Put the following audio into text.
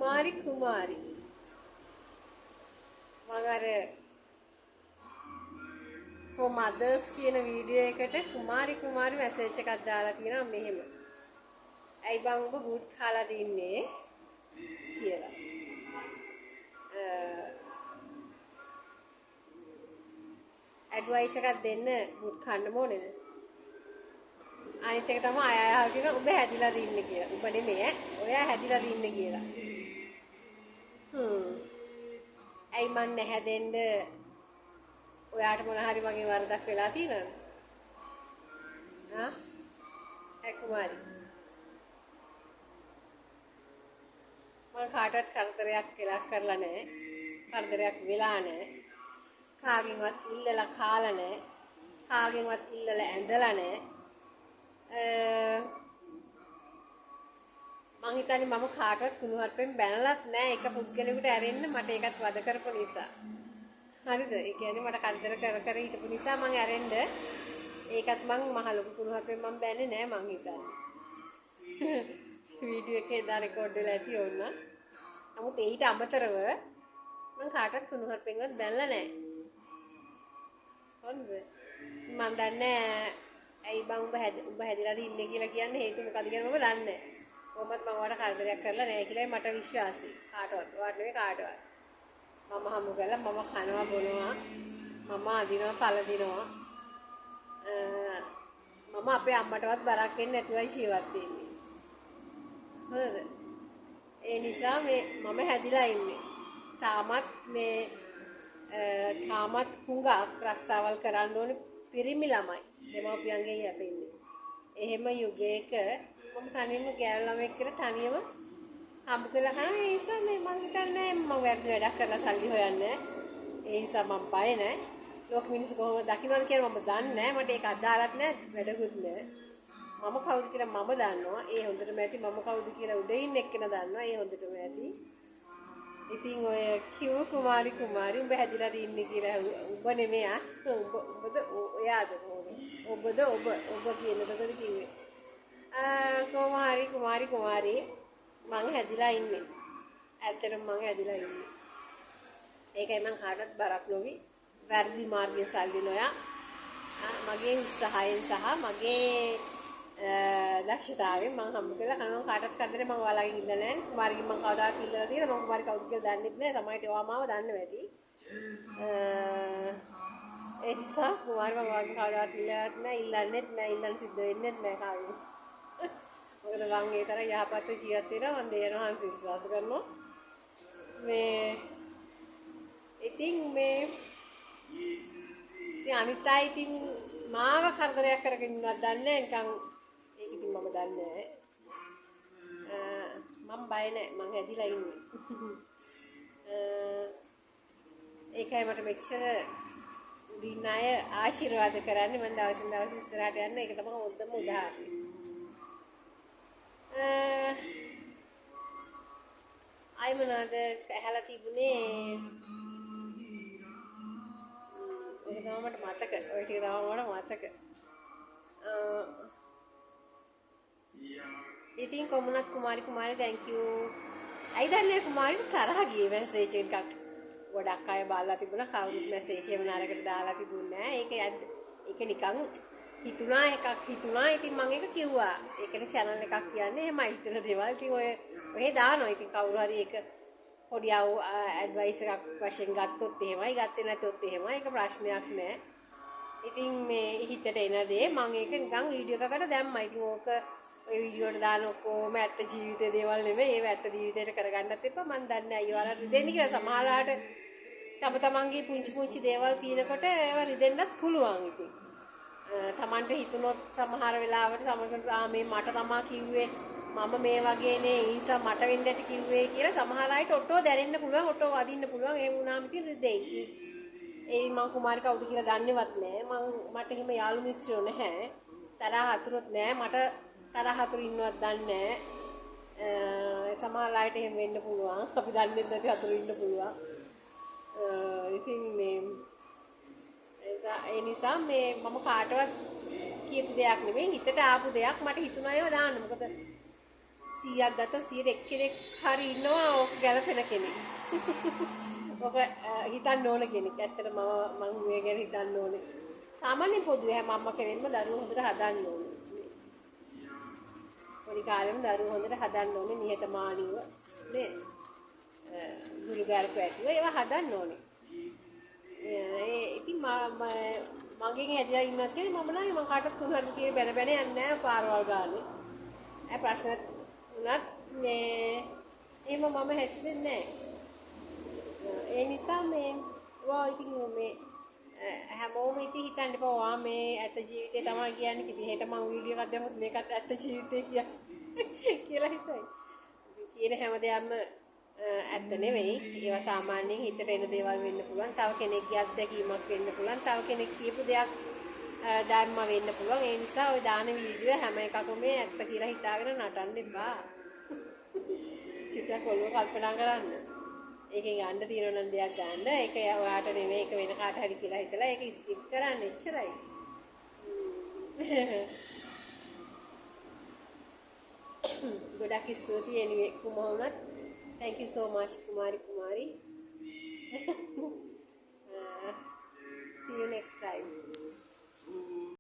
කුමාරි මම අර for mothers කියන වීඩියෝ එකට කුමාරි මැසේජ් එකක් දාලා තියෙනවා මෙහෙම. ඇයි බං ඔබ බුට් කාලා දින්නේ කියලා. ඇඩ්වයිස් එකක් දෙන්න බුට් කන්න ඕනේද? අනිත් එක තමයි අය කියන ඔබ හැදිලා දින්නේ කියලා. ඔබ නෙමෙයි ඔයා හැදිලා දින්නේ කියලා. ඇයි මන් නැහැදෙන්න ඔයාට මොන හරි මගේ වරදක් වෙලා තියෙනවද? කුමාරි මම කාටවත් කරදරයක් කරලා නැහැ. කරදරයක් වෙලා නැහැ. කාගෙන්වත් ඉල්ලලා කාලා නැහැ. කාගෙන්වත් ඉල්ලලා ඇඳලා නැහැ. මං හිතන්නේ මම කාටවත් කුණුහරුපෙන් බැනලත් නැහැ. එක පුද්ගලයෙකුට ඇරෙන්න මට ඒකත් වද කරපු නිසා. හරිද? ඒ කියන්නේ මට කරදර කර හිටපු නිසා මං ඇරෙන්න ඒකත් මං මහ ලොකු කුණුහරුපෙන් මං බැන්නේ නැහැ මං හිතන්නේ. වීඩියෝ එකේ දා රෙකෝඩ් වෙලා ඇති ඕන. නමුත් ඊට අමතරව මං කාටවත් කුණුහරුපෙන්වත් බැනලා නැහැ. හරිද? මං දන්නේ ඇයි බං උඹ හැදිලාද ඉන්නේ කියලා කියන්නේ හේතුව මොකද කියලා මම දන්නේ නැහැ. කොහොමද මම ඔයාලට කරදරයක් කරලා නැහැ කියලා මට විශ්වාසයි. කාටවත්. ඔයාලට නෙවෙයි කාටවත්. මම හමු කරලා මම කනවා බොනවා. මම අදිනවා පළදිනවා. මම අපේ අම්මටවත් බරක් වෙන්නේ නැතුවයි ජීවත් වෙන්නේ. හරිද? ඒ නිසා මම හැදිලා ඉන්නේ. තාමත් හුඟක් රස්සාවල් කරන්න ඕනේ පිරිමි ළමයි. දෙමව්පියන්ගෙන් යැපෙන්නේ. එහෙම යුගයක මම තනියම ගෑනු ළමෙක් කියලා තනියම හම්බ කළා. ඒ නිසා මම හිතන්නේ මම වැඩ කරලා සල්ලි හොයන්නේ. ඒ නිසා මම බය නැහැ. ලෝක මිනිස්සු කොහොමද දකින්නද කියලා මම දන්නේ නැහැ. මට ඒක අදාළත් නැහැ. වැඩකුත් නැහැ. මම කවුද කියලා මම දන්නවා. ඒ හොඳටම ඇති මම කවුද කියලා උඩ ඉන්න එක්කෙනා දන්නවා. ඒ හොඳටම ඇති. ඉතින් ඔය කිව් කුමාරි උඹ හැදිලා ඉන්නේ කියලා උඹ නෙමෙයි උඹද ඔයාද ඔබද ඔබ කියන දකද කිව්වේ. කුමාරි මං හැදිලා ඉන්නේ. ඇත්තටම මං හැදිලා ඉන්නේ. ඒකයි මං කාටවත් බරක් නොවි. වැරදි මාර්ගයෙන් සල්ලි නොයා මගේ උත්සාහයෙන් සහ මගේ දක්ෂතාවයෙන් මං හම්බ කරලා කනවා කාටවත් කරදරේ මං ඔයාලගෙන් ඉල්ලලා නැහැ. කුමාරිගෙන් මං කවදාවත් ඉල්ලලා තියෙනවා. මං කුමාරි කවුද කියලා දන්නෙත් නැහැ. සමහරට ඔයා මාව දන්නව ඇති. ඒ නිසා කුමාරි මං ඔයාගෙන් කවදාවත් ඉල්ලලාත් නැහැ. ඉල්ලන්නෙත් නැහැ. ඉල්ලන්න සිද්ධ වෙන්නෙත් නැහැ කාගෙන්. මොකද මං ඒ තරම් යහපත් ජීවත් වෙනවා. මං දෙයනවා විශ්වාස කරනවා. ඉතින් අනිත් අය ඉතින් මාව කරදරයක් කරගෙන ඉන්නවද දන්නේ නැහැ. ඒක ඉතින් මම දන්නේ නැහැ. මම බය නැහැ. මං හැදිලා ඉන්නේ. ඒකයි මට මෙච්චර දින අය ආශිර්වාද කරන්නේ. මම දවසින් දවස ඉස්සරහට යන්න. ඒක තමයි හොඳම උදාහරණය. අය මොනවාද ඇහැලා තිබුණේ? ඒක තමයි මට මතක. ඔය ටික තමයි මට මතක. ඉතින් කොමුණත් කුමාරි thank you. අයි දන්නේ කුමාරිට තරහ ගියේ මැසේජ් එකක්. ගොඩක් අය බලලා තිබුණා. කවුරුත් මැසේජ් එක නරකට දාලා තිබුණේ නැහැ. ඒක නිකන් හිතුණා එකක් හිතුණා. ඉතින් මම ඒක කිව්වා. ඒකනේ channel එකක් කියන්නේ එහෙමයි හිතන දේවල්. ඉතින් ඔය දානවා. ඉතින් කවුරු හරි ඒක පොඩි ඇඩ්වයිස් එකක් වශයෙන් ගත්තොත් එහෙමයි. ගත්තේ නැතොත් එහෙමයි. ඒක ප්‍රශ්නයක් නෑ. ඉතින් හිතට එන දේ මම ඒක නිකන් වීඩියෝ එකකට දැම්මා. ඉතින් ඕක ඔය වීඩියෝට දාන ඔක්කොම ඇත්ත ජීවිතේ දේවල් නෙමෙයි. ඒව ඇත්ත ජීවිතේට කරගන්නත් එපා. මම දන්නේ අයියෝ වල රිදෙන්නේ කියලා. සමහරලාට තමන්ගේ පුංචි දේවල් තියෙනකොට ඒව රිදෙන්නත් පුළුවන් ඉතින්. තමන්ට හිතුනොත් සමහර වෙලාවට සමහරවිට මේ මට තමා කිව්වේ මම මේ වගේනේ ඒ නිසා මට වෙන්න ඇති කිව්වේ කියලා සමහර අයට ඔටෝ දැනෙන්න පුළුවන් ඔටෝ වදින්න පුළුවන් ඒ වුණාම ඉතින් රිදෙයි. ඒ මං කුමාරි කවුද කියලා දන්නේවත් නැහැ. මට එහෙම යාළු මිත්‍රයෝ නැහැ. තරහ හතුරුත් නැහැ. මට තරහ හතුරු ඉන්නවත් දන්නේ නැහැ. සමහර අයට එහෙම වෙන්න පුළුවන්. අපි දන්නේ නැති හතුරු ඉන්න පුළුවන්. ඉතින් ඒ නිසා මම කාටවත් කියපු දෙයක් නෙමෙයි හිතට ආපු දෙයක් මට හිතුණා ඒව දාන්න. මොකද 100ක් ගත 100 එක්කෙනෙක් හරි ඉන්නවා ඕක ගැලපෙන කෙනෙක්. ඔක හිතන්න ඕන කෙනෙක්. ඇත්තට මම මේ ගැන හිතන්න ඕනේ. සාමාන්‍ය පොදුවේ හැම අම්මා කෙනෙක්ම දරුවෝ හොඳට හදන්න ඕනේ. පොඩි කාලෙම දරුවෝ හොඳට හදන්න ඕනේ නිහතමානීව නේ. ගුරු ගාරක ඇතුව ඒවා හදන්න ඕනේ. ඉතින් මගෙන් හැදිලා ඉන්නත් කියන්නේ මම නම් මම කාටවත් තුනක් කියන බැන බැන යන්නේ නැහැ පාරවල් ගානේ. ප්‍රශ්න උනත් මේ එහෙම මම හැසිරෙන්නේ නැහැ. ඒ නිසා මේ ඉතින් මේ හැමෝම ඉතින් හිතන්න එපා ඔයා මේ ඇත්ත ජීවිතේ තමයි කියන්නේ. ඉතින් හෙට මම වීඩියෝ එකක් දැම්මොත් මේකත් ඇත්ත ජීවිතේ කියලා හිතයි. කියන හැම දෙයක්ම ඇත්ත නෙවෙයි. ඒවා සාමාන්‍යයෙන් හිතට එන දේවල් වෙන්න පුළුවන්. තව කෙනෙක්ගේ අත්දැකීමක් වෙන්න පුළුවන්. තව කෙනෙක් කියපු දෙයක් ධර්ම වෙන්න පුළුවන්. ඒ නිසා ওই දාන වීඩියෝ හැම එකකම මේ ඇත්ත කියලා හිතාගෙන නටන්න එපා. චුට්ටක් ඔළුව කල්පනා කරන්න. ඒකෙන් ගන්න තියෙන නම් දෙයක් ගන්න. ඒක ඔයාට නෙමෙයි ඒක වෙන කාට හරි කියලා හිතලා ඒක ස්කිප් කරන්න එච්චරයි. ගොඩක් ස්තුතියි anyway කුමහුණත්. Thank you so much Kumari. See you next time.